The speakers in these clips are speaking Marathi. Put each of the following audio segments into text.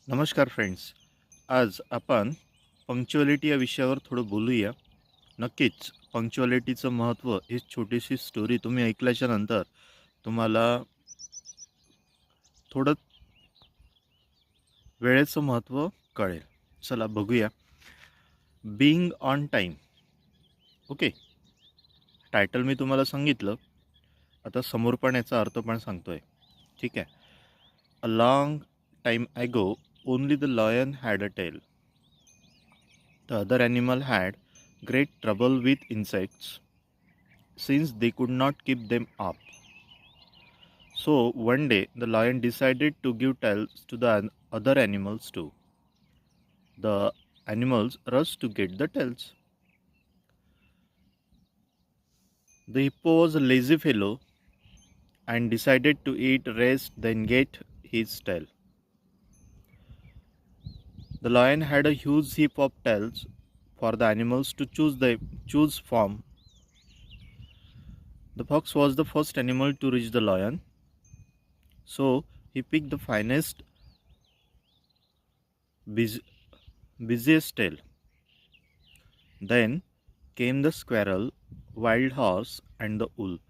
नमस्कार फ्रेंड्स. आज आपण पंक्च्युअलिटी या विषयावर थोडं बोलूया. नक्कीच पंक्च्युअलिटीचं महत्त्व ही छोटीशी स्टोरी तुम्ही ऐकल्याच्या नंतर तुम्हाला थोडं वेळेचं महत्त्व कळेल. चला बघूया. Being on time. Okay. Title मी तुम्हाला सांगितलं. आता समोर पण याचा अर्थ पण सांगतोय. ठीक आहे. A long time ago only the lion had a tail. The other animal had great trouble with insects since they could not keep them up. So one day the lion decided to give tails to the other animals too. The animals rushed to get the tails. The hippo was a lazy fellow and decided to eat rest then get his tail. The lion had a huge heap of tails for the animals to choose from. The fox was the first animal to reach the lion, so he picked the finest, busiest tail. Then came the squirrel, wild horse, and the wolf.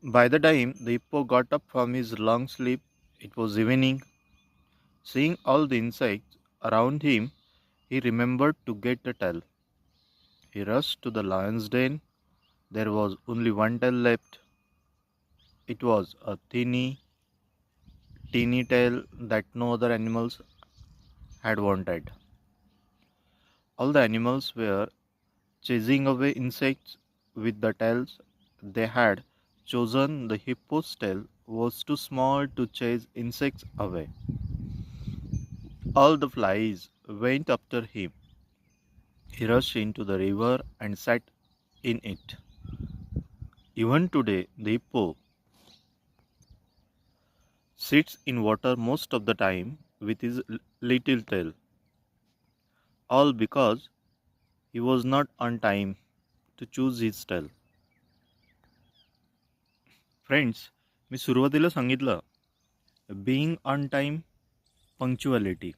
By the time the hippo got up from his long sleep, it was evening. Seeing all the insects around him, he remembered to get a tail. He rushed to the lion's den. There was only one tail left. It was a teeny tail that no other animals had wanted. All the animals were chasing away insects with the tails they had chosen. The hippo's tail was too small to chase insects away. All the flies went after him. He rushed into the river and sat in it. Even today, the hippo sits in water most of the time with his little tail, all because he was not on time to choose his tail. Friends, मी सुरुवातीला सांगितलं बीइंग ऑन टाईम, पंक्च्युअलिटी.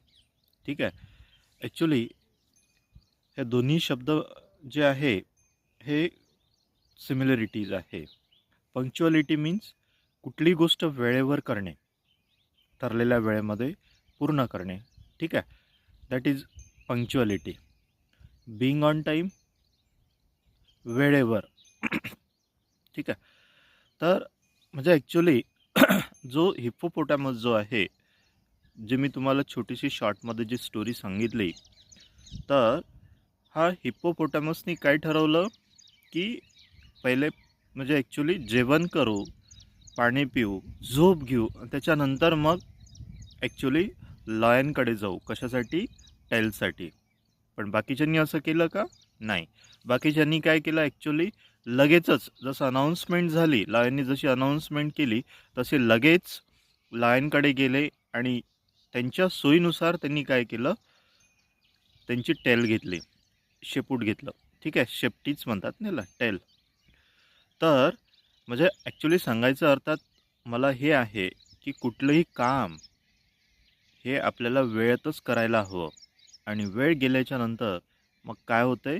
ठीक आहे. ॲक्च्युली हे दोन्ही शब्द जे आहे हे सिमिलरिटीज आहे. पंक्च्युअलिटी मीन्स कुठली गोष्ट वेळेवर करणे, ठरलेल्या वेळेमध्ये पूर्ण करणे. ठीक आहे. That is punctuality. Being on time, वेळेवर. ठीक आहे. तर म्हणजे ॲक्च्युली जो हिप्पोपोटॅमस जो आहे, जे मी तुम्हाला छोटीशी शॉर्टमध्ये जी स्टोरी सांगितली, तर हा हिप्पोपोटॅमसनी काय ठरवलं की पहिले म्हणजे ॲक्च्युली जेवण करू, पाणी पिऊ, झोप घेऊ, त्याच्यानंतर मग ॲक्च्युली लॉयनकडे जाऊ. कशासाठी? टेलसाठी. पण बाकीच्यांनी असं केलं का? नाही. बाकीच्यांनी काय केलं ॲक्च्युली लगेचच जसं अनाऊन्समेंट झाली, लॉयननी जशी अनाऊन्समेंट केली तसे लगेच लॉयनकडे गेले आणि त्यांच्या सोयीनुसार त्यांनी काय केलं, त्यांची टेल घेतली, शेपूट घेतलं. ठीक आहे. शेपटीच म्हणतात त्याला, टेल. तर म्हणजे ॲक्च्युली सांगायचं अर्थात मला हे आहे की कुठलंही काम हे आपल्याला वेळेतच करायला हवं. आणि वेळ गेल्याच्या नंतर मग काय होतंय,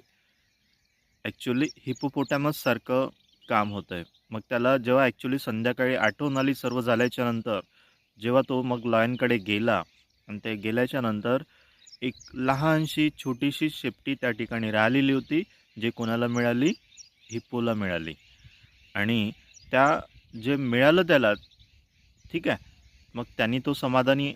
ॲक्च्युली हिपोपोटॅमससारखं काम होतं आहे. मग त्याला जेव्हा ॲक्च्युली संध्याकाळी आठवण आली सर्व झाल्याच्या नंतर, जेव्हा तो मग लॉयनकडे गेला आणि ते गेल्याच्या नंतर एक लहानशी छोटीशी शेपटी त्या ठिकाणी राहिलेली होती, जे कोणाला मिळाली? हिप्पोला मिळाली. आणि त्या जे मिळालं त्याला, ठीक आहे, मग त्यांनी तो समाधानी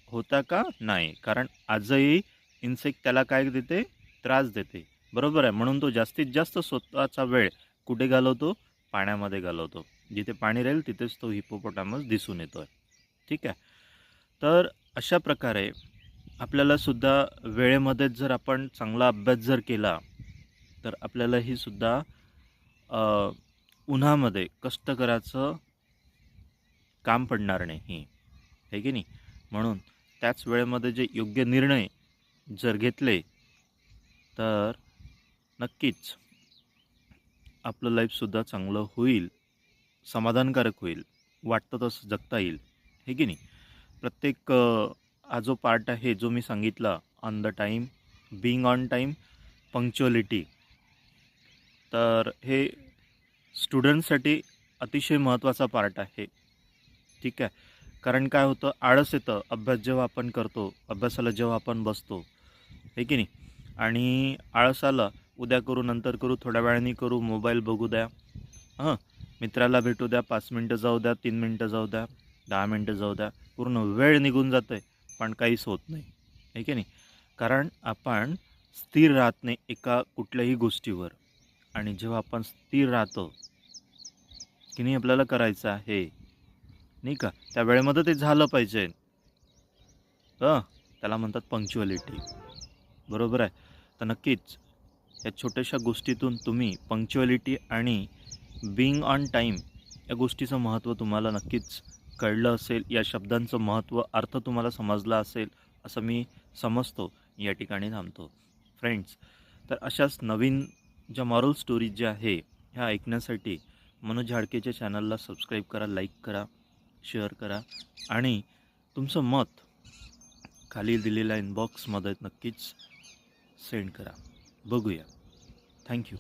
होता का? नाही. कारण आजही इन्सेक्ट त्याला काय देते? त्रास देते. बरोबर आहे. म्हणून तो जास्तीत जास्त स्वतःचा वेळ कुठे घालवतो? पाण्यामध्ये घालवतो. जिथे पाणी राहील तिथेच तो हिप्पोपोटॅमस दिसून येतोय. ठीक आहे. तर अशा प्रकारे आपल्याला सुद्धा वेळेमध्येच जर आपण चांगला अभ्यास जर केला, तर आपल्यालाही सुद्धा उन्हामध्ये कष्ट करायचं काम पडणार नाही, आहे की नाही? म्हणून त्याच वेळेमध्ये जे योग्य निर्णय जर घेतले, तर नक्कीच आपलं लाईफसुद्धा चांगलं होईल, समाधानकारक होईल, वाटतं तसं जगता येईल, आहे की नाही? प्रत्येक हा जो पार्ट आहे जो मी सांगितला on the time, being on time, punctuality, तर हे स्टुडंटसाठी अतिशय महत्त्वाचा पार्ट आहे. ठीक आहे. कारण काय होतं, आळस येतं अभ्यास जेव्हा आपण करतो, अभ्यासाला जेव्हा आपण बसतो, आहे की नाही. आणि आळस आला, उद्या करू, नंतर करू, थोड्या वेळाने करू, मोबाईल बघू द्या, हां, मित्राला भेटू द्या, 5 मिनटं जाऊ द्या, 3 मिनटं जाऊ द्या, 10 मिनटं जाऊ द्या, पूर्ण वेळ निघून जातं आहे, पण काहीच होत नाही, आहे की नाही. कारण आपण स्थिर राहत नाही एका कुठल्याही गोष्टीवर. आणि जेव्हा आपण स्थिर राहतो की नाही, आपल्याला करायचं आहे, नाही का, त्या वेळेमध्ये ते झालं पाहिजे. त्याला म्हणतात पंक्च्युअलिटी. बरोबर आहे. तर नक्कीच या छोट्याशा गोष्टीतून तुम्ही पंक्च्युअलिटी आणि बीइंग ऑन टाईम या गोष्टीचं महत्त्व तुम्हाला नक्कीच कळलं असेल. या शब्दांचं महत्त्व, अर्थ तुम्हाला समजला असेल असं मी समजतो. या ठिकाणी थांबतो. फ्रेंड्स, तर अशाच नवीन ज्या मॉरल स्टोरीज ज्या आहे ह्या ऐकण्यासाठी मनोज झाडकेच्या चॅनलला सबस्क्राईब करा, लाईक करा, शेअर करा आणि तुमचं मत खाली दिलेल्या इनबॉक्समध्ये नक्कीच सेंड करा. बघूया. थँक्यू.